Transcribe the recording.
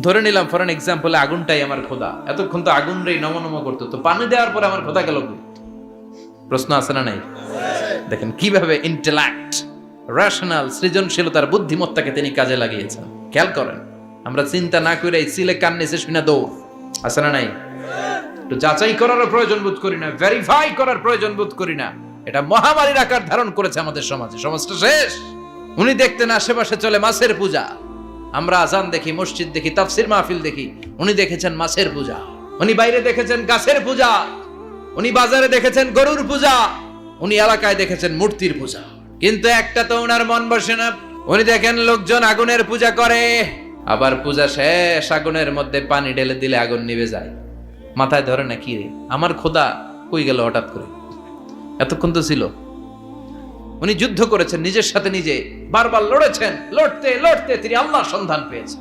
ধরে নিলাম for N এক্সাম্পলে আগুনটাই আমার খোদা, এতক্ষণ তো আগুন রে নম নম করতো, তো পানি দেওয়ার পরে আমার খোদা গেল কই? প্রশ্ন আছে না নাই? দেখেন কিভাবে ইন্টেলেক্ট, রেশনাল, সৃজনশীলতার বুদ্ধিমত্তাকে তিনি কাজে লাগিয়েছেন। খেয়াল করেন, আমরা চিন্তা না করে সিলে কান নিচে শুনে দৌড়, আছে না নাই? একটু যাচাই করার প্রয়োজন বোধ করি না, ভেরিফাই করার প্রয়োজন বোধ করি না। এটা মহামারীর আকার ধারণ করেছে আমাদের সমাজে, সমাজটা শেষ। উনি দেখতেন আশেপাশে চলে মাছের পূজা, আমরা আজান দেখি, মসজিদ দেখি, তাফসির মাহফিল দেখি, উনি দেখেছেন মাছের পূজা। উনি বাইরে দেখেছেন গাছের পূজা, উনি বাজারে দেখেছেন গরুর পূজা, উনি এলাকায় দেখেছেন মূর্তির পূজা। কিন্তু একটা তো ওনার মন বসে না, উনি দেখেন লোকজন আগুনের পূজা করে, আবার পূজা শেষ আগুনের মধ্যে পানি ঢেলে দিলে আগুন নিভে যায়। মাথায় ধরে না কি রে, আমার খোদা কই গেল হঠাৎ করে? এতক্ষণ তো ছিল। উনি যুদ্ধ করেছেন নিজের সাথে নিজে, বারবার লড়েছেন, লড়তে লড়তে তিনি আল্লাহর সন্ধান পেয়েছেন।